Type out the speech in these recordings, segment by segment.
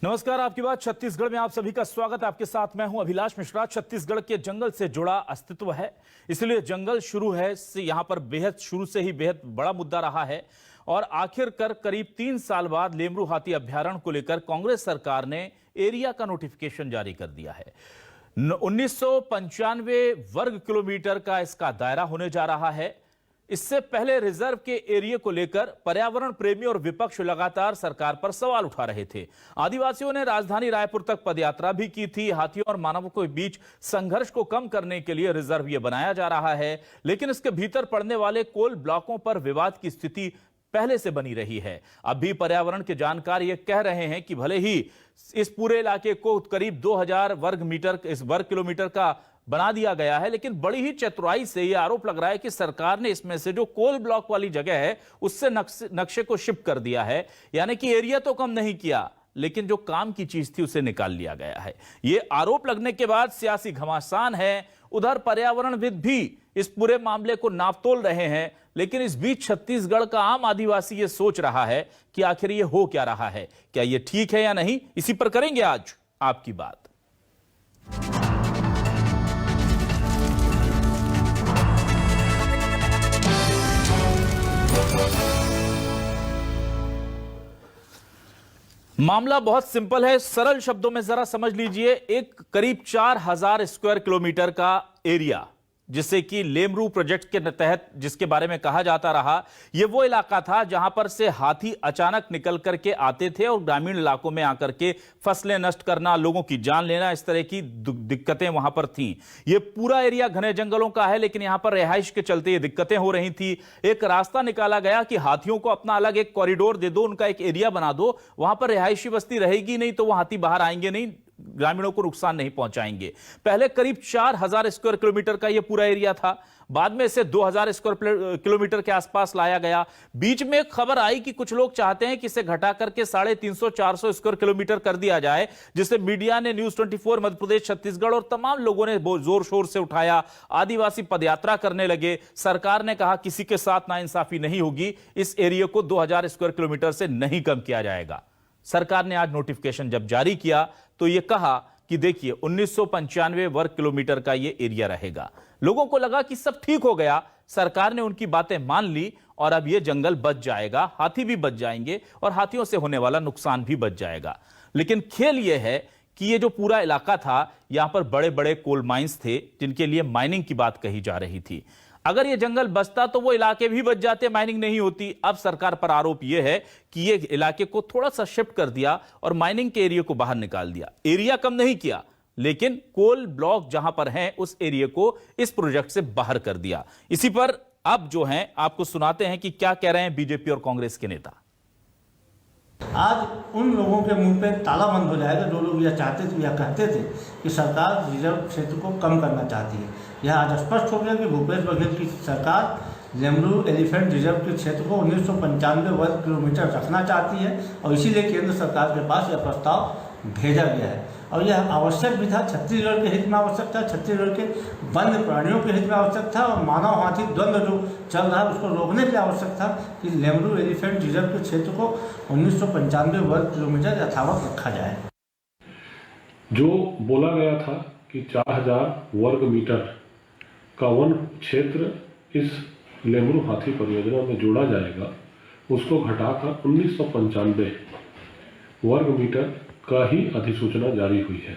नमस्कार, आपकी बात छत्तीसगढ़ में आप सभी का स्वागत है। आपके साथ मैं हूं अभिलाष मिश्रा। छत्तीसगढ़ के जंगल से जुड़ा अस्तित्व है, इसलिए जंगल शुरू है से यहां पर शुरू से ही बेहद बड़ा मुद्दा रहा है। और आखिरकार करीब 3 साल बाद लेमरू हाथी अभ्यारण्य को लेकर कांग्रेस सरकार ने एरिया का नोटिफिकेशन जारी कर दिया है। 1995 वर्ग किलोमीटर का इसका दायरा होने जा रहा है। इससे पहले रिजर्व के एरिया को लेकर पर्यावरण प्रेमी और विपक्ष लगातार सरकार पर सवाल उठा रहे थे। आदिवासियों ने राजधानी रायपुर तक पदयात्रा भी की थी। हाथियों और मानवों के बीच संघर्ष को कम करने के लिए रिजर्व ये बनाया जा रहा है, लेकिन इसके भीतर पड़ने वाले कोल ब्लॉकों पर विवाद की स्थिति पहले से बनी रही है। अब भी पर्यावरण के जानकार ये कह रहे हैं कि भले ही इस पूरे इलाके को करीब 2000 वर्ग किलोमीटर का बना दिया गया है, लेकिन बड़ी ही चतुराई से यह आरोप लग रहा है कि सरकार ने इसमें से जो कोल ब्लॉक वाली जगह है उससे नक्शे को शिफ्ट कर दिया है। यानी कि एरिया तो कम नहीं किया, लेकिन जो काम की चीज थी उसे निकाल लिया गया है। यह आरोप लगने के बाद सियासी घमासान है। उधर पर्यावरणविद भी इस पूरे मामले को नापतोल रहे हैं, लेकिन इस बीच छत्तीसगढ़ का आम आदिवासी यह सोच रहा है कि आखिर यह हो क्या रहा है, क्या यह ठीक है या नहीं। इसी पर करेंगे आज आपकी बात। मामला बहुत सिंपल है, सरल शब्दों में जरा समझ लीजिए। एक करीब 4000 स्क्वायर किलोमीटर का एरिया, जिसे कि लेमरू प्रोजेक्ट के तहत जिसके बारे में कहा जाता रहा, यह वो इलाका था जहां पर से हाथी अचानक निकल करके आते थे और ग्रामीण इलाकों में आकर के फसलें नष्ट करना, लोगों की जान लेना, इस तरह की दिक्कतें वहां पर थीं। यह पूरा एरिया घने जंगलों का है, लेकिन यहां पर रिहाइश के चलते ये दिक्कतें हो रही थी। एक रास्ता निकाला गया कि हाथियों को अपना अलग एक कॉरिडोर दे दो, उनका एक एरिया बना दो, वहां पर रिहायशी बस्ती रहेगी नहीं तो वह हाथी बाहर आएंगे नहीं, ग्रामीणों को नुकसान नहीं पहुंचाएंगे। पहले करीब 4000 स्क्वायर किलोमीटर का यह पूरा एरिया था, बाद में इसे 2000 स्क्वायर किलोमीटर के आसपास लाया गया। बीच में खबर आई कि कुछ लोग चाहते हैं कि इसे घटा करके 350-400 स्क्वायर किलोमीटर कर दिया जाए, जिसे मीडिया ने, न्यूज 24, मध्य प्रदेश, छत्तीसगढ़ और तमाम लोगों ने जोर शोर से उठाया। आदिवासी पदयात्रा करने लगे। सरकार ने कहा किसी के साथ नाइंसाफी नहीं होगी, इस एरिया को 2000 स्क्वायर किलोमीटर से नहीं कम किया जाएगा। सरकार ने आज नोटिफिकेशन जब जारी किया तो यह कहा कि देखिए 1995 वर्ग किलोमीटर का यह एरिया रहेगा। लोगों को लगा कि सब ठीक हो गया, सरकार ने उनकी बातें मान ली और अब यह जंगल बच जाएगा, हाथी भी बच जाएंगे और हाथियों से होने वाला नुकसान भी बच जाएगा। लेकिन खेल यह है कि यह जो पूरा इलाका था, यहां पर बड़े बड़े कोल माइंस थे जिनके लिए माइनिंग की बात कही जा रही थी। अगर यह जंगल बचता तो वो इलाके भी बच जाते, माइनिंग नहीं होती। अब सरकार पर आरोप यह है कि ये इलाके को थोड़ा सा शिफ्ट कर दिया और माइनिंग के एरिया को बाहर निकाल दिया। एरिया कम नहीं किया, लेकिन कोल ब्लॉक जहां पर हैं उस एरिया को इस प्रोजेक्ट से बाहर कर दिया। इसी पर अब जो हैं आपको सुनाते हैं कि क्या कह रहे हैं बीजेपी और कांग्रेस के नेता। आज उन लोगों के मुंह पे ताला बंद हो जाएगा जो लोग यह चाहते थे या कहते थे कि सरकार रिजर्व क्षेत्र को कम करना चाहती है। यह आज स्पष्ट हो गया कि भूपेश बघेल की सरकार लेमरू एलिफेंट रिजर्व के क्षेत्र को 1995 वर्ग किलोमीटर रखना चाहती है और इसीलिए केंद्र सरकार के पास यह प्रस्ताव भेजा गया है। और यह आवश्यक भी था, छत्तीसगढ़ के हित में आवश्यक था, छत्तीसगढ़ के वन्य प्राणियों के हित में आवश्यक था और मानव हाथी द्वंद्व जो चल रहा है उसको रोकने के लिए आवश्यक था कि लेमरू एलिफेंट रिजर्व के क्षेत्र को 1995 वर्ग किलोमीटर यथावत रखा जाए। जो बोला गया था कि 4000 वर्ग मीटर का वन क्षेत्र इस लेमरू हाथी परियोजना में जोड़ा जाएगा, उसको घटाकर 1995 वर्ग मीटर का ही अधिसूचना जारी हुई है।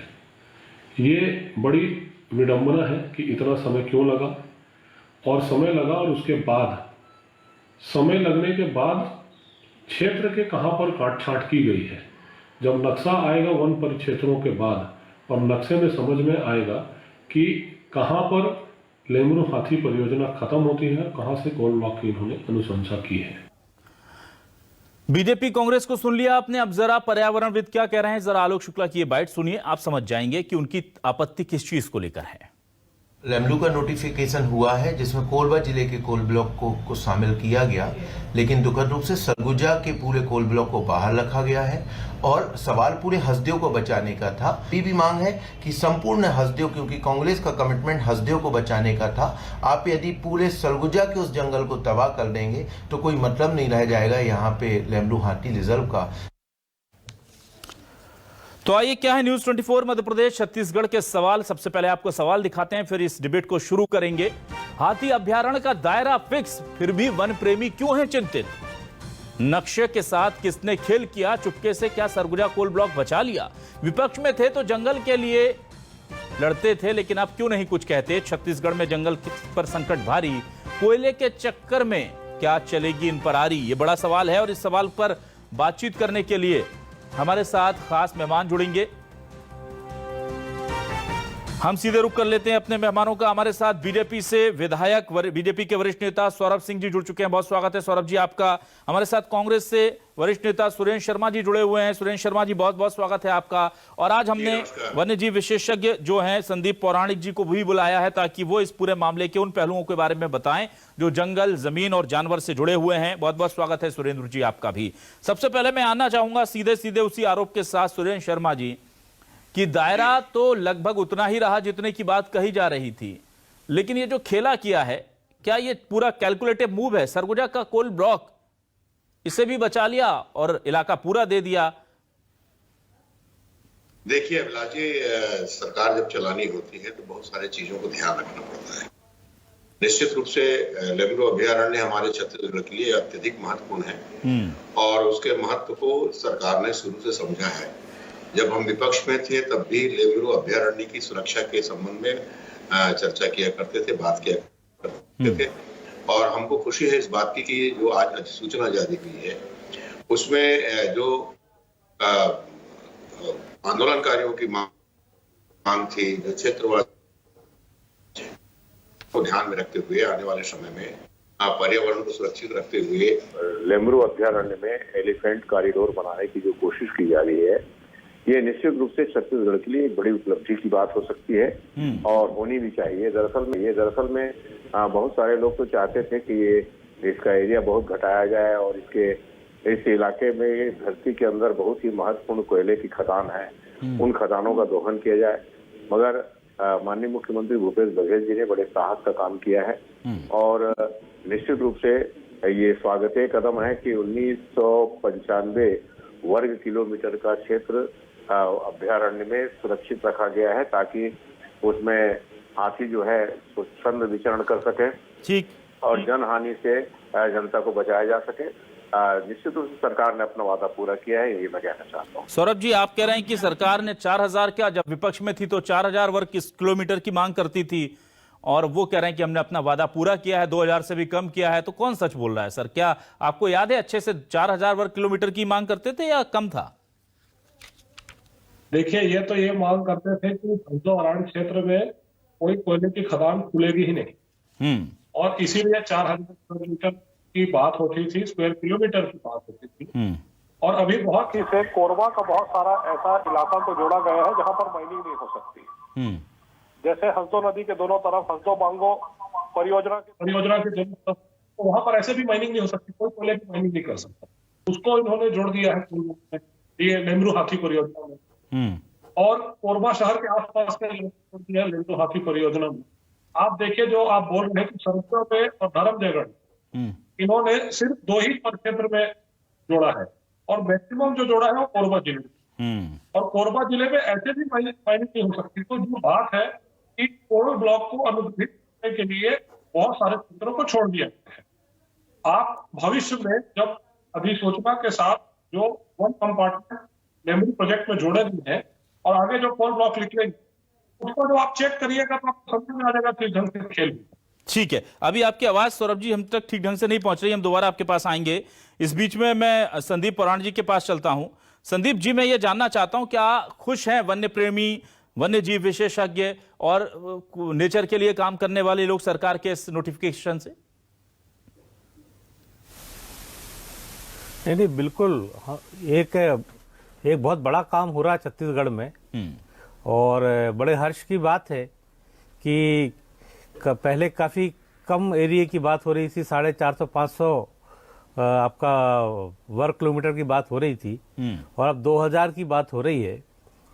ये बड़ी विडंबना है कि इतना समय क्यों लगा, और समय लगा और उसके बाद समय लगने के बाद क्षेत्र के कहाँ पर काट छांट की गई है। जब नक्शा आएगा वन परिक्षेत्रों के बाद और नक्शे में समझ में आएगा कि कहाँ पर लेमरू हाथी परियोजना खत्म होती है, कहाँ से कोल ब्लॉक की इन्होंने अनुशंसा की है। बीजेपी कांग्रेस को सुन लिया आपने, अब जरा पर्यावरणविद क्या कह रहे हैं, जरा आलोक शुक्ला की ये बाइट सुनिए, आप समझ जाएंगे कि उनकी आपत्ति किस चीज को लेकर है। लेमरू का नोटिफिकेशन हुआ है जिसमें कोरबा जिले के कोल ब्लॉक को शामिल किया गया, लेकिन दुखद रूप से सरगुजा के पूरे कोल ब्लॉक को बाहर रखा गया है और सवाल पूरे हसदेव को बचाने का था। भी मांग है कि संपूर्ण हसदेव, क्योंकि कांग्रेस का कमिटमेंट हसदेव को बचाने का था, आप यदि पूरे सरगुजा के उस जंगल को तबाह कर देंगे तो कोई मतलब नहीं रह जाएगा यहाँ पे लेमरू हाथी रिजर्व का। तो आइए, क्या है न्यूज 24 मध्य प्रदेश छत्तीसगढ़ के सवाल। सबसे पहले आपको सवाल दिखाते हैं, फिर इस डिबेट को शुरू करेंगे। हाथी अभ्यारण्य का दायरा फिक्स, फिर भी वन प्रेमी क्यों हैं चिंतित? नक्शे के साथ किसने खेल किया? चुपके से क्या सरगुजा कोल ब्लॉक बचा लिया? विपक्ष में थे तो जंगल के लिए लड़ते थे, लेकिन अब क्यों नहीं कुछ कहते? छत्तीसगढ़ में जंगल पर संकट भारी, कोयले के चक्कर में क्या चलेगी इन पर आरी? ये बड़ा सवाल है और इस सवाल पर बातचीत करने के लिए हमारे साथ खास मेहमान जुड़ेंगे। हम सीधे रुख कर लेते हैं अपने मेहमानों का। हमारे साथ बीजेपी से विधायक, बीजेपी के वरिष्ठ नेता सौरभ सिंह जी जुड़ चुके हैं। बहुत स्वागत है सौरभ जी आपका। हमारे साथ कांग्रेस से वरिष्ठ नेता सुरेंद्र शर्मा जी जुड़े हुए हैं। सुरेंद्र शर्मा जी, बहुत बहुत स्वागत है आपका। और आज हमने वन्य जीव विशेषज्ञ जो हैं संदीप पौराणिक जी को भी बुलाया है, ताकि वो इस पूरे मामले के उन पहलुओं के बारे में बताएं जो जंगल, जमीन और जानवर से जुड़े हुए हैं। बहुत बहुत स्वागत है सुरेंद्र जी आपका भी। सबसे पहले मैं आना चाहूंगा सीधे सीधे उसी आरोप के साथ सुरेंद्र शर्मा जी, कि दायरा तो लगभग उतना ही रहा जितने की बात कही जा रही थी, लेकिन ये जो खेला किया है, क्या ये पूरा कैलकुलेटिव मूव है? सरगुजा का कोल ब्लॉक इसे भी बचा लिया और इलाका पूरा दे दिया। देखिए अभिलाष जी, सरकार जब चलानी होती है तो बहुत सारी चीजों को ध्यान रखना पड़ता है। निश्चित रूप से लेमरू अभ्यारण्य हमारे छत्तीसगढ़ के लिए अत्यधिक महत्वपूर्ण है और उसके महत्व को सरकार ने शुरू से समझा है। जब हम विपक्ष में थे तब भी लेमरू अभ्यारण्य की सुरक्षा के संबंध में चर्चा किया करते थे, बात किया करते थे। और हमको खुशी है इस बात की कि जो आज अधिसूचना जारी हुई है उसमें जो आंदोलनकारियों की मांग थी, जो क्षेत्र को ध्यान में रखते हुए आने वाले समय में पर्यावरण को सुरक्षित रखते हुए लेमरू अभ्यारण्य में एलिफेंट कॉरिडोर बनाने की जो कोशिश की जा रही है, ये निश्चित रूप से छत्तीसगढ़ के लिए एक बड़ी उपलब्धि की बात हो सकती है और होनी भी चाहिए। दरअसल में बहुत सारे लोग तो चाहते थे कि ये इसका एरिया बहुत घटाया जाए और इस इलाके में धरती के अंदर बहुत ही महत्वपूर्ण कोयले की खदान है, उन खदानों का दोहन किया जाए। मगर माननीय मुख्यमंत्री भूपेश बघेल जी ने बड़े साहस का काम किया है और निश्चित रूप से ये स्वागतीय कदम है कि 1995 वर्ग किलोमीटर का क्षेत्र अभ्यारण्य में सुरक्षित रखा गया है, ताकि उसमें हाथी जो है स्वच्छंद विचरण कर सके ठीक और जनहानि से जनता को बचाया जा सके। निश्चित रूप से सरकार ने अपना वादा पूरा किया है, ये मैं कहना चाहता हूँ। सौरभ जी, आप कह रहे हैं कि सरकार ने 4000 क्या, जब विपक्ष में थी तो 4000 वर्ग किलोमीटर की मांग करती थी और वो कह रहे हैं कि हमने अपना वादा पूरा किया है, 2000 से भी कम किया है। तो कौन सच बोल रहा है सर? क्या आपको याद है अच्छे से 4000 वर्ग किलोमीटर की मांग करते थे या कम था? देखिए, ये मांग करते थे कि हल्द्वानी क्षेत्र में कोई कोयले की खदान खुलेगी ही नहीं और इसीलिए 4000 किलोमीटर की बात होती थी, स्क्वायर किलोमीटर की बात होती थी। और अभी बहुत ही से कोरबा का बहुत सारा ऐसा इलाका को जोड़ा गया है जहां पर माइनिंग नहीं हो सकती। जैसे हंसदो नदी के दोनों तरफ हंसदो बांगो परियोजना के दोनों तरफ, तो वहां पर ऐसे भी माइनिंग नहीं हो सकती, कोई कोयले की माइनिंग नहीं कर सकता। उसको इन्होंने जोड़ दिया है ये लेमरू हाथी परियोजना में और कोरबा शहर के आसपास के लेमरू हाथी परियोजना में। आप देखिए, जो आप बोल रहे हैं कि सरगुजा पे और धर्मजयगढ़, इन्होंने सिर्फ 2 ही क्षेत्र में जोड़ा है और मैक्सिमम जो जोड़ा है वो कोरबा जिले में। और कोरबा जिले में ऐसे भी माइनिंग नहीं हो सकती। तो जो बात है कि कोल ब्लॉक को अनुसूचित करने के लिए बहुत सारे क्षेत्रों को छोड़ दिया गया है। आप भविष्य में जब अधिसूचना के साथ जो वन कंपार्टमेंट लेमरू प्रोजेक्ट में जोड़े गए हैं और आगे जो कोल ब्लॉक निकलेंगे, उसको जो आप चेक करिएगा तो आपको समझ में आ जाएगा किस ढंग से खेल। ठीक है, अभी आपकी आवाज सौरभ जी हम तक ठीक ढंग से नहीं पहुंच रही, हम दोबारा आपके पास आएंगे। इस बीच में मैं संदीप पौराणिक जी के पास चलता हूं। संदीप जी, मैं ये जानना चाहता हूं, क्या खुश हैं वन्य प्रेमी, वन्य जीव विशेषज्ञ और नेचर के लिए काम करने वाले लोग सरकार के इस नोटिफिकेशन से? नहीं, बिल्कुल। एक बहुत बड़ा काम हो रहा है छत्तीसगढ़ में और बड़े हर्ष की बात है कि पहले काफी कम एरिया की बात हो रही थी, 450-500 आपका वर्ग किलोमीटर की बात हो रही थी और अब 2000 की बात हो रही है।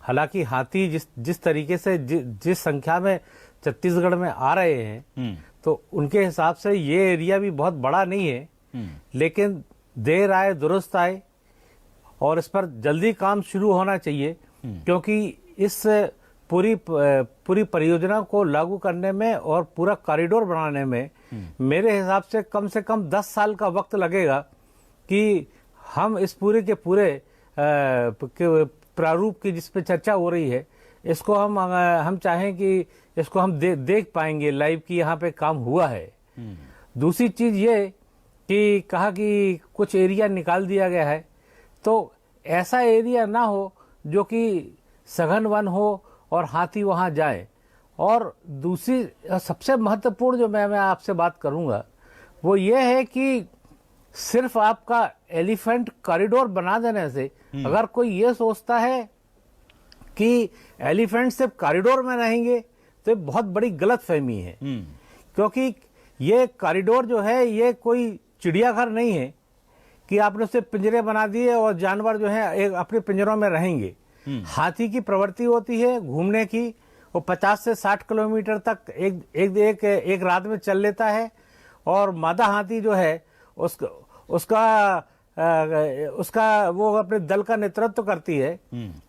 हालांकि हाथी जिस तरीके से जिस संख्या में छत्तीसगढ़ में आ रहे हैं, तो उनके हिसाब से ये एरिया भी बहुत बड़ा नहीं है, लेकिन देर आए दुरुस्त आए और इस पर जल्दी काम शुरू होना चाहिए। क्योंकि इस पूरी परियोजना को लागू करने में और पूरा कॉरिडोर बनाने में मेरे हिसाब से कम 10 साल का वक्त लगेगा कि हम इस पूरे के पूरे प्रारूप की जिस पे चर्चा हो रही है, इसको हम चाहें कि इसको हम देख पाएंगे लाइव कि यहाँ पे काम हुआ है। दूसरी चीज ये कि कहा कि कुछ एरिया निकाल दिया गया है, तो ऐसा एरिया ना हो जो कि सघन वन हो और हाथी वहाँ जाए। और दूसरी सबसे महत्वपूर्ण जो मैं आपसे बात करूँगा वो ये है कि सिर्फ आपका एलिफेंट कॉरिडोर बना देने से अगर कोई ये सोचता है कि एलिफेंट सिर्फ कॉरिडोर में रहेंगे तो ये बहुत बड़ी गलतफहमी है। क्योंकि ये कॉरिडोर जो है ये कोई चिड़ियाघर नहीं है कि आपने उससे पिंजरे बना दिए और जानवर जो है एक अपने पिंजरों में रहेंगे। हाथी की प्रवृत्ति होती है घूमने की, वो 50 से 60 किलोमीटर तक एक रात में चल लेता है। और मादा हाथी जो है उसका वो अपने दल का नेतृत्व करती है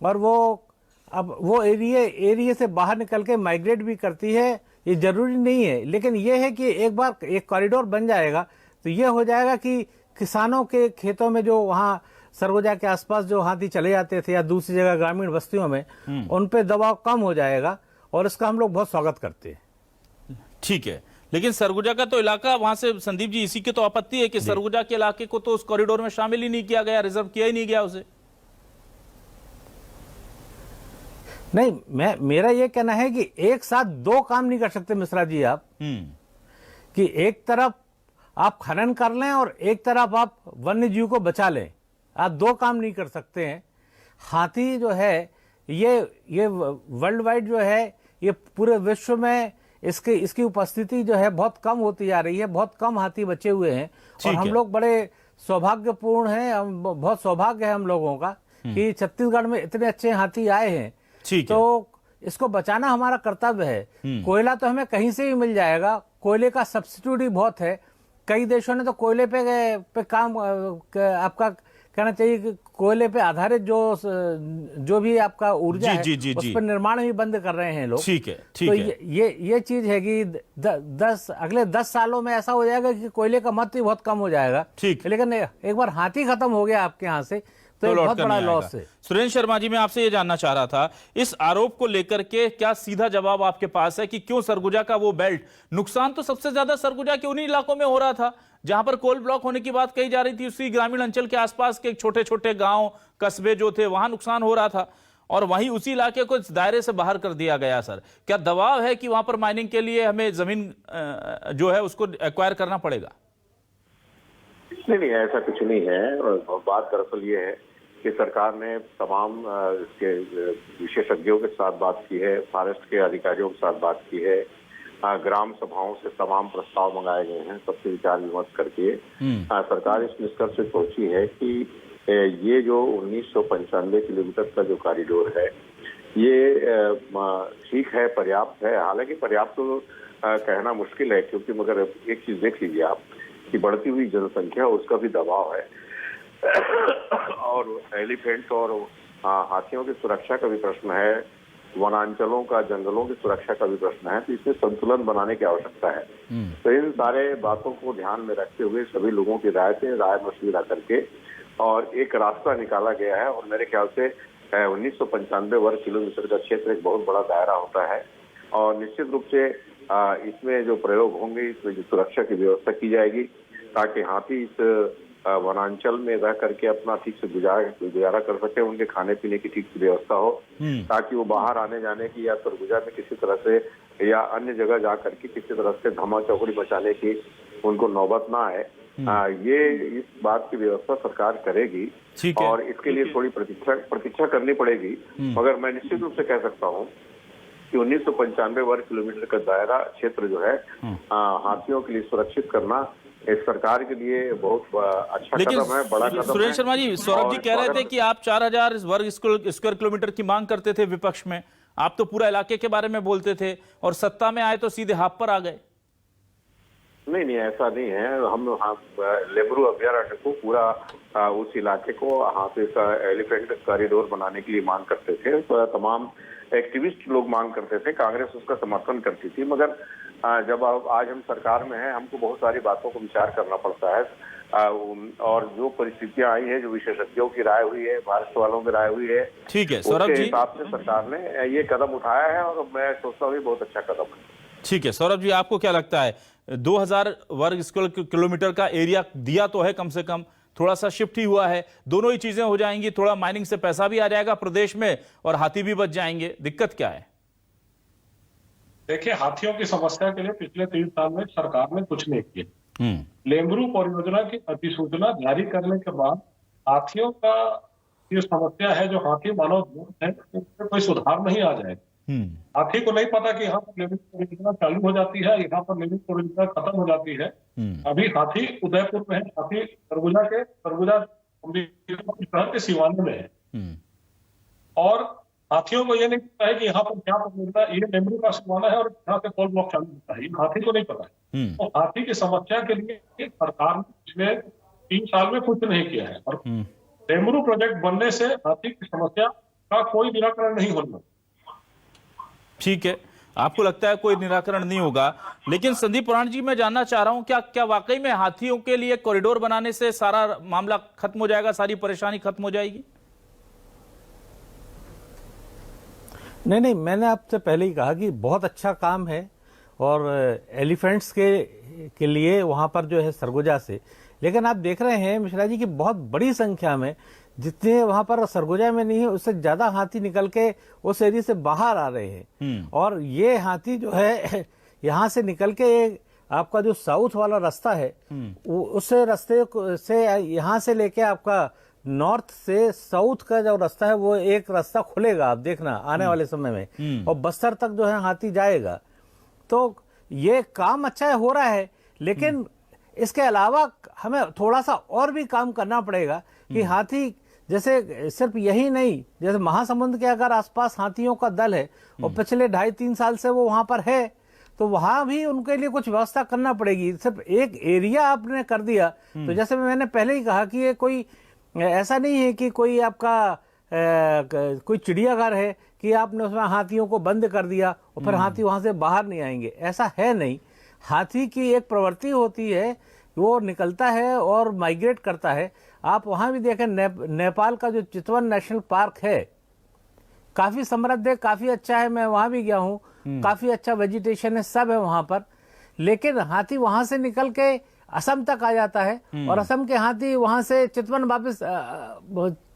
और वो एरिया से बाहर निकल के माइग्रेट भी करती है। ये जरूरी नहीं है, लेकिन ये है कि एक बार एक कॉरिडोर बन जाएगा तो ये हो जाएगा कि किसानों के खेतों में जो वहाँ सरगुजा के आसपास जो हाथी चले जाते थे या दूसरी जगह ग्रामीण बस्तियों में, उन पे दबाव कम हो जाएगा और इसका हम लोग बहुत स्वागत करते हैं। ठीक है, लेकिन सरगुजा का तो इलाका, वहां से संदीप जी इसी की तो आपत्ति है कि सरगुजा के इलाके को तो उस कॉरिडोर में शामिल ही नहीं किया गया, रिजर्व किया ही नहीं गया उसे। नहीं, मेरा ये कहना है कि एक साथ दो काम नहीं कर सकते मिश्रा जी आप, कि एक तरफ आप खनन कर लें और एक तरफ आप वन्य जीव को बचा लें। आप दो काम नहीं कर सकते हैं। हाथी जो है ये वर्ल्ड वाइड जो है, ये पूरे विश्व में इसकी उपस्थिति जो है बहुत कम होती जा रही है। बहुत कम हाथी बचे हुए हैं और हम लोग बड़े सौभाग्यपूर्ण हैं, बहुत सौभाग्य है हम लोगों का कि छत्तीसगढ़ में इतने अच्छे हाथी आए हैं। तो इसको बचाना हमारा कर्तव्य है। कोयला तो हमें कहीं से भी मिल जाएगा, कोयले का सब्स्टिट्यूट ही बहुत है। कई देशों ने तो कोयले पे काम आपका कहना चाहिए कि कोयले पे आधारित जो भी आपका ऊर्जा है उस पर निर्माण भी बंद कर रहे हैं लोग। ठीक है। तो ये चीज है कि अगले 10 सालों में ऐसा हो जाएगा कि कोयले का महत्व बहुत कम हो जाएगा। ठीक, लेकिन एक बार हाथी खत्म हो गया आपके यहाँ से तो एक बहुत बड़ा लॉस है। सुरेंद्र शर्मा जी, मैं आपसे ये जानना चाह रहा था, इस आरोप को लेकर के क्या सीधा जवाब आपके पास है कि क्यों सरगुजा का वो बेल्ट, नुकसान तो सबसे ज्यादा सरगुजा के उन्हीं इलाकों में हो रहा था जहां पर कोल ब्लॉक होने की बात कही जा रही थी। उसी ग्रामीण अंचल के आसपास के छोटे छोटे गांव कस्बे जो थे वहां नुकसान हो रहा था और वहीं उसी इलाके को इस दायरे से बाहर कर दिया गया। सर, क्या दबाव है कि वहां पर माइनिंग के लिए हमें जमीन जो है उसको एक्वायर करना पड़ेगा? नहीं, ऐसा कुछ नहीं है। बात दरअसल ये है कि सरकार ने तमाम इसके विशेषज्ञों के साथ बात की है, फॉरेस्ट के अधिकारियों के साथ बात की है, ग्राम सभाओं से तमाम प्रस्ताव मंगाए गए हैं, सबसे विचार विमर्श करके सरकार इस निष्कर्ष पे पहुंची है कि ये जो 1995 किलोमीटर का जो कॉरिडोर है ये ठीक है, पर्याप्त है। हालांकि पर्याप्त तो कहना मुश्किल है, क्योंकि मगर एक चीज देख लीजिए आप कि बढ़ती हुई जनसंख्या उसका भी दबाव है और एलिफेंट और हाथियों की सुरक्षा का भी प्रश्न है, वनांचलों का, जंगलों की सुरक्षा का भी प्रश्न है। तो इसमें संतुलन बनाने की आवश्यकता है। तो इन सारे बातों को ध्यान में रखते हुए सभी लोगों की राय मशविरा करके और एक रास्ता निकाला गया है। और मेरे ख्याल से 1995 वर्ग किलोमीटर का क्षेत्र एक बहुत बड़ा दायरा होता है और निश्चित रूप से इसमें जो प्रयोग होंगे इसमें जो सुरक्षा की व्यवस्था की जाएगी ताकि हाथी इस वनांचल में रह करके अपना ठीक से गुजारा कर सके, उनके खाने पीने की ठीक से व्यवस्था हो, ताकि वो बाहर आने जाने की या सरगुजा में किसी तरह से या अन्य जगह जा करके किसी तरह से धमा चौकड़ी मचाने की उनको नौबत ना आए। ये इस बात की व्यवस्था सरकार करेगी और इसके लिए थोड़ी प्रतीक्षा करनी पड़ेगी। मगर मैं निश्चित रूप से कह सकता हूँ कि 1995 वर्ग किलोमीटर का दायरा क्षेत्र जो है हाथियों के लिए सुरक्षित करना इस सरकार के लिए बहुत अच्छा कदम है, बड़ा कदम है। सुरेंद्र शर्मा जी, सौरभ जी कह रहे थे कि आप 4000 वर्ग स्क्वायर किलोमीटर की मांग करते थे विपक्ष में, आप तो पूरा इलाके के बारे में बोलते थे और सत्ता में आए तो सीधे हाफ पर आ गए। नहीं नहीं, ऐसा नहीं है। हम लेमरू अभ्यारण्य को पूरा उस इलाके को यहाँ पे एलिफेंट कॉरिडोर बनाने के लिए मांग करते थे। तो तमाम एक्टिविस्ट लोग मांग करते थे, कांग्रेस उसका समर्थन करती थी। मगर जब आज हम सरकार में हैं, हमको बहुत सारी बातों को विचार करना पड़ता है। और जो परिस्थितियां आई है, जो विशेषज्ञों की राय हुई है, भारत वालों की राय हुई है, ठीक है सौरभ उसके जी, हिसाब से सरकार ने ये कदम उठाया है और मैं सोचता हूँ ये बहुत अच्छा कदम है। ठीक है सौरभ जी, आपको क्या लगता है 2000 वर्ग स्क्वायर किलोमीटर का एरिया दिया तो है, कम से कम थोड़ा सा शिफ्ट ही हुआ है, दोनों ही चीजें हो जाएंगी, थोड़ा माइनिंग से पैसा भी आ जाएगा प्रदेश में और हाथी भी बच जाएंगे, दिक्कत क्या है? देखिए, हाथियों की समस्या के लिए पिछले 3 साल में सरकार ने कुछ नहीं किया। लेमरू परियोजना की अधिसूचना जारी करने के बाद हाथियों का ये समस्या है, जो हाथी मानव जीवन है, उसमें कोई सुधार नहीं आ जाएगा। हाथी को नहीं पता कि यहाँ पर लेमरू परियोजना चालू हो जाती है, यहाँ पर लेमरू परियोजना खत्म हो जाती है। अभी हाथी उदयपुर में है, हाथी सरगुजा शहर के सिवाने में है। और हाथियों को ये नहीं पता है कि यहाँ पर क्या परियोजना, ये लेमरू का सिवाना है और यहाँ से कोल ब्लॉक चालू होता है, हाथी को नहीं पता है। तो हाथी की समस्या के लिए सरकार ने पिछले 3 साल में कुछ नहीं किया है और लेमरू प्रोजेक्ट बनने से हाथी की समस्या का कोई निराकरण नहीं होगा। ठीक है, आपको लगता है कोई निराकरण नहीं होगा, लेकिन संदीप पुराण जी, मैं जानना चाह रहा हूं क्या वाकई में हाथियों के लिए कॉरिडोर बनाने से सारा मामला खत्म हो जाएगा, सारी परेशानी खत्म हो जाएगी? नहीं, मैंने आपसे पहले ही कहा कि बहुत अच्छा काम है और एलिफेंट्स के लिए वहां पर जो है सरगुजा से, लेकिन आप देख रहे हैं मिश्रा जी की बहुत बड़ी संख्या में, जितने वहां पर सरगुजा में नहीं है उससे ज्यादा हाथी निकल के उस एरिया से बाहर आ रहे हैं। और ये हाथी जो है यहाँ से निकल के आपका जो साउथ वाला रास्ता है, उस रास्ते से यहाँ से लेके आपका नॉर्थ से साउथ का जो रास्ता है, वो एक रास्ता खुलेगा, आप देखना आने वाले समय में, और बस्तर तक जो है हाथी जाएगा। तो ये काम अच्छा हो रहा है, लेकिन इसके अलावा हमें थोड़ा सा और भी काम करना पड़ेगा कि हाथी जैसे सिर्फ यही नहीं, जैसे महासमुंद के अगर आसपास हाथियों का दल है और पिछले 2.5-3 साल से वो वहां पर है, तो वहां भी उनके लिए कुछ व्यवस्था करना पड़ेगी। सिर्फ एक एरिया आपने कर दिया तो जैसे मैंने पहले ही कहा कि ये कोई ऐसा नहीं है कि कोई आपका कोई चिड़ियाघर है कि आपने उसमें हाथियों को बंद कर दिया और फिर हाथी वहां से बाहर नहीं आएंगे, ऐसा है नहीं। हाथी की एक प्रवृत्ति होती है, वो निकलता है और माइग्रेट करता है। आप वहां भी देखें, नेपाल का जो चितवन नेशनल पार्क है काफी समृद्ध है, काफी अच्छा है, मैं वहां भी गया हूँ, काफी अच्छा वेजिटेशन है, सब है वहां पर। लेकिन हाथी वहां से निकल के असम तक आ जाता है और असम के हाथी वहां से चितवन वापस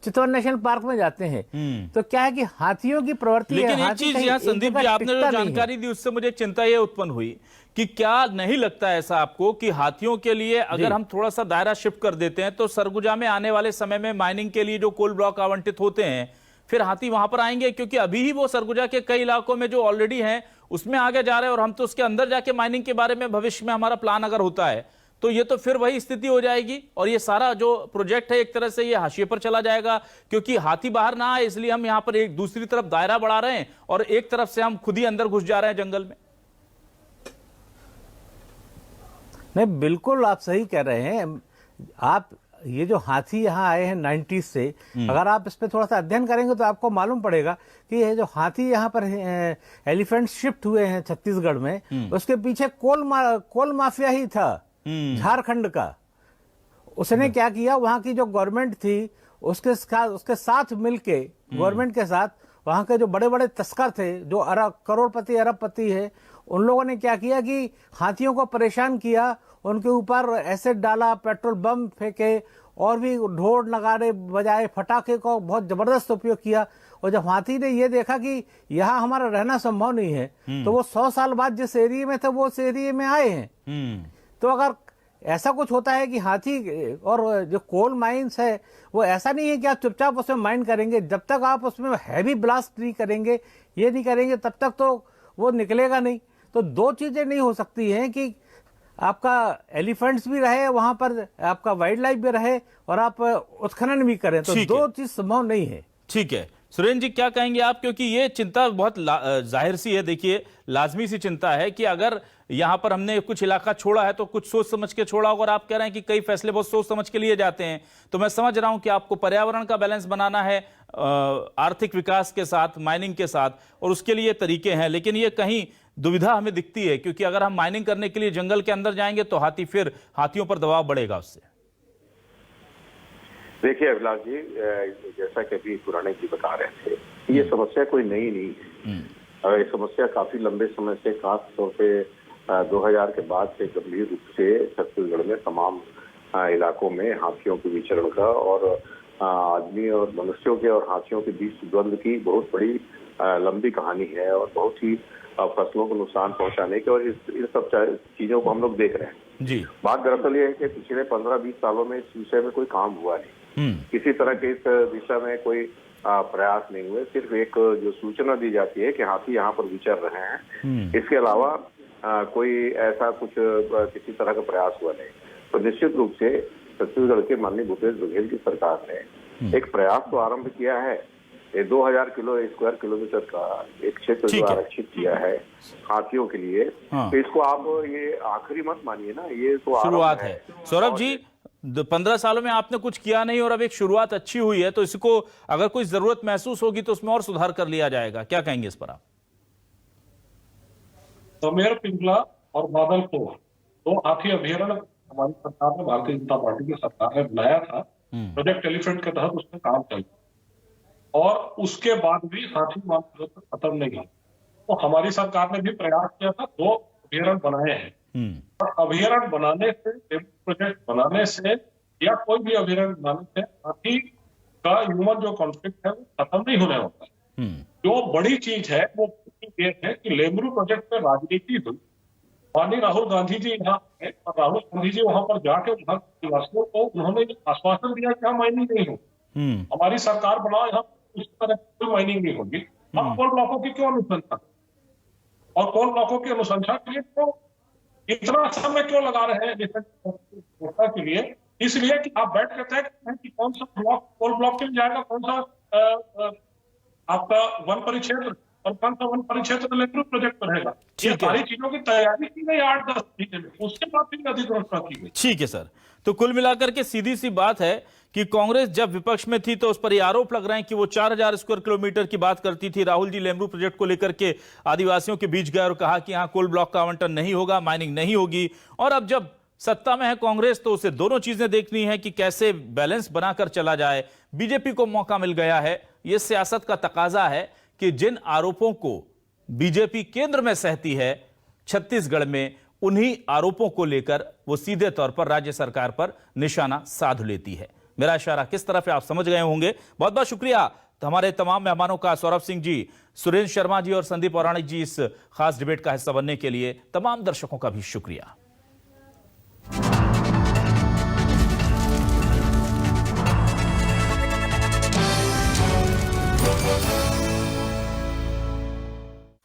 चितवन नेशनल पार्क में जाते हैं। तो क्या है कि हाथियों की प्रवृत्ति है। लेकिन एक चीज यहाँ संदीप जी, आपने जो जानकारी दी उससे मुझे चिंता ये उत्पन्न हुई कि क्या नहीं लगता ऐसा आपको कि हाथियों के लिए अगर हम थोड़ा सा दायरा शिफ्ट कर देते हैं तो सरगुजा में आने वाले समय में माइनिंग के लिए जो कोल ब्लॉक आवंटित होते हैं, फिर हाथी वहां पर आएंगे, क्योंकि अभी ही वो सरगुजा के कई इलाकों में जो ऑलरेडी हैं उसमें आगे जा रहे हैं और हम तो उसके अंदर जाके माइनिंग के बारे में भविष्य में हमारा प्लान अगर होता है तो ये तो फिर वही स्थिति हो जाएगी और ये सारा जो प्रोजेक्ट है एक तरह से ये हाशिए पर चला जाएगा, क्योंकि हाथी बाहर ना आए इसलिए हम यहां पर एक दूसरी तरफ दायरा बढ़ा रहे हैं और एक तरफ से हम खुद ही अंदर घुस जा रहे हैं जंगल में। नहीं, बिल्कुल आप सही कह रहे हैं। आप ये जो हाथी यहाँ आए हैं 90s से, अगर आप इस पे थोड़ा सा अध्ययन करेंगे तो आपको मालूम पड़ेगा कि ये जो हाथी यहाँ पर एलिफेंट शिफ्ट हुए हैं छत्तीसगढ़ में, उसके पीछे कोल माफिया ही था झारखंड का। उसने क्या किया, वहां की जो गवर्नमेंट थी उसके साथ मिलके, गवर्नमेंट के साथ वहां के जो बड़े बड़े तस्कर थे, जो करोड़पति अरबपति है, उन लोगों ने क्या किया कि हाथियों को परेशान किया, उनके ऊपर एसिड डाला, पेट्रोल बम फेंके और भी ढोल नगाड़े बजाए, फटाखे को बहुत जबरदस्त उपयोग किया। और जब हाथी ने ये देखा कि यहाँ हमारा रहना संभव नहीं है, तो वो 100 साल बाद जिस एरिया में थे वो उस एरिया में आए हैं। तो अगर ऐसा कुछ होता है कि हाथी और जो कोल माइंस है, वो ऐसा नहीं है कि आप चुपचाप उसमें माइन करेंगे, जब तक आप उसमें हैवी ब्लास्ट नहीं करेंगे, ये नहीं करेंगे, तब तक तो वो निकलेगा नहीं। तो दो चीजें नहीं हो सकती हैं कि आपका एलिफेंट्स भी रहे वहां पर, आपका वाइल्ड लाइफ भी रहे और आप उत्खनन भी करें, तो दो चीज संभव नहीं है। ठीक है सुरेंद्र जी, क्या कहेंगे आप, क्योंकि ये चिंता बहुत जाहिर सी है, देखिए लाजमी सी चिंता है कि अगर यहां पर हमने कुछ इलाका छोड़ा है तो कुछ सोच समझ के छोड़ा होगा, और आप कह रहे हैं कि कई फैसले बहुत सोच समझ के लिए जाते हैं। तो मैं समझ रहा हूं कि आपको पर्यावरण का बैलेंस बनाना है आर्थिक विकास के साथ, माइनिंग के साथ, और उसके लिए तरीके हैं। लेकिन ये कहीं दुविधा हमें दिखती है, क्योंकि अगर हम माइनिंग करने के लिए जंगल के अंदर जाएंगे तो हाथियों पर दबाव बढ़ेगा उससे। देखिए अभिलाष जी, जैसा कि अभी पुराने जी बता रहे थे, ये समस्या कोई नई नहीं है। ये समस्या काफी लंबे समय से, खास तौर पे 2000 के बाद से गंभीर रूप से छत्तीसगढ़ में तमाम इलाकों में हाथियों के विचरण का और आदमी और मनुष्यों के और हाथियों के बीच द्वंद्व की बहुत बड़ी लंबी कहानी है, और बहुत ही फसलों को नुकसान पहुंचाने के, और इन सब चीजों को हम लोग देख रहे हैं जी। बात दरअसल ये है कि पिछले 15-20 सालों में इस विषय में कोई काम हुआ नहीं, किसी तरह के इस दिशा में कोई प्रयास नहीं हुए। सिर्फ एक जो सूचना दी जाती है कि हाथी यहाँ पर विचर रहे हैं, इसके अलावा कोई ऐसा कुछ किसी तरह का प्रयास हुआ नहीं। तो निश्चित रूप से छत्तीसगढ़ के माननीय भूपेश बघेल की सरकार ने एक प्रयास तो आरंभ किया है। ये 2000 स्क्वायर किलोमीटर का एक क्षेत्र जो आरक्षित किया है हाथियों के लिए, तो इसको आप ये आखिरी मत मानिए ना, ये तो शुरुआत है। सौरभ जी, 15 सालों में आपने कुछ किया नहीं और अब एक शुरुआत अच्छी हुई है, तो इसको अगर कोई जरूरत महसूस होगी तो उसमें और सुधार कर लिया जाएगा, क्या कहेंगे इस पर आप? समेर पिंगला और बादलपुर 2 हाथी अभयारण्य हमारी सरकार ने, भारतीय जनता पार्टी की सरकार ने बनाया था। प्रोजेक्ट एलिफेंट के तहत उसमें काम चल, और उसके बाद भी हाथी मामला खत्म नहीं हुआ। तो हमारी सरकार ने भी प्रयास किया था, 2 अभयारण्य बनाए हैं। और अभयारण्य बनाने से, प्रोजेक्ट बनाने से या कोई भी अभयारण्य बनाने से हाथी का ह्यूमन जो कॉन्फ्लिक्ट है वो खत्म नहीं होने वाला है। जो बड़ी चीज है वो ये है कि लेमरू प्रोजेक्ट में राजनीति हुई। माननीय राहुल गांधी जी यहाँ है, और राहुल गांधी जी वहां पर जाके वहां निवासियों को उन्होंने आश्वासन दिया कि यहाँ माइनिंग नहीं होगी, हमारी सरकार बनाओ, यहाँ इस तरह कोई माइनिंग नहीं होगी। हम कोल ब्लॉकों की क्यों अनुशंसा, और कोल ब्लॉकों की अनुशंसा के लिए तो इतना समय क्यों लगा रहे हैं के लिए? इसलिए कि आप बैठ के तय करते हैं कि कौन सा ब्लॉक कोल ब्लॉक के लिए जाएगा, कौन सा आपका वन परिक्षेत्र और कौन सा वन परिक्षेत्र लेमरू प्रोजेक्ट रहेगा। ये सारी चीजों की तैयारी की गई 8-10 महीने में, उसके बाद फिर अधिग्रहण की गई। ठीक है सर, तो कुल मिलाकर के सीधी सी बात है कि कांग्रेस जब विपक्ष में थी तो उस पर ये आरोप लग रहे हैं कि वो 4000 स्क्वायर किलोमीटर की बात करती थी। राहुल जी लेमरू प्रोजेक्ट को लेकर के आदिवासियों के बीच गए और कहा कि यहां कोल ब्लॉक का आवंटन नहीं होगा, माइनिंग नहीं होगी। और अब जब सत्ता में है कांग्रेस तो उसे दोनों चीजें देखनी है कि कैसे बैलेंस बनाकर चला जाए। बीजेपी को मौका मिल गया है, यह सियासत का तकाजा है कि जिन आरोपों को बीजेपी केंद्र में सहती है, छत्तीसगढ़ में उन्हीं आरोपों को लेकर वो सीधे तौर पर राज्य सरकार पर निशाना साध लेती है। मेरा इशारा किस तरफ है आप समझ गए होंगे। बहुत बहुत शुक्रिया हमारे तमाम मेहमानों का, सौरभ सिंह जी, सुरेंद्र शर्मा जी और संदीप पौराणिक जी, इस खास डिबेट का हिस्सा बनने के लिए। तमाम दर्शकों का भी शुक्रिया।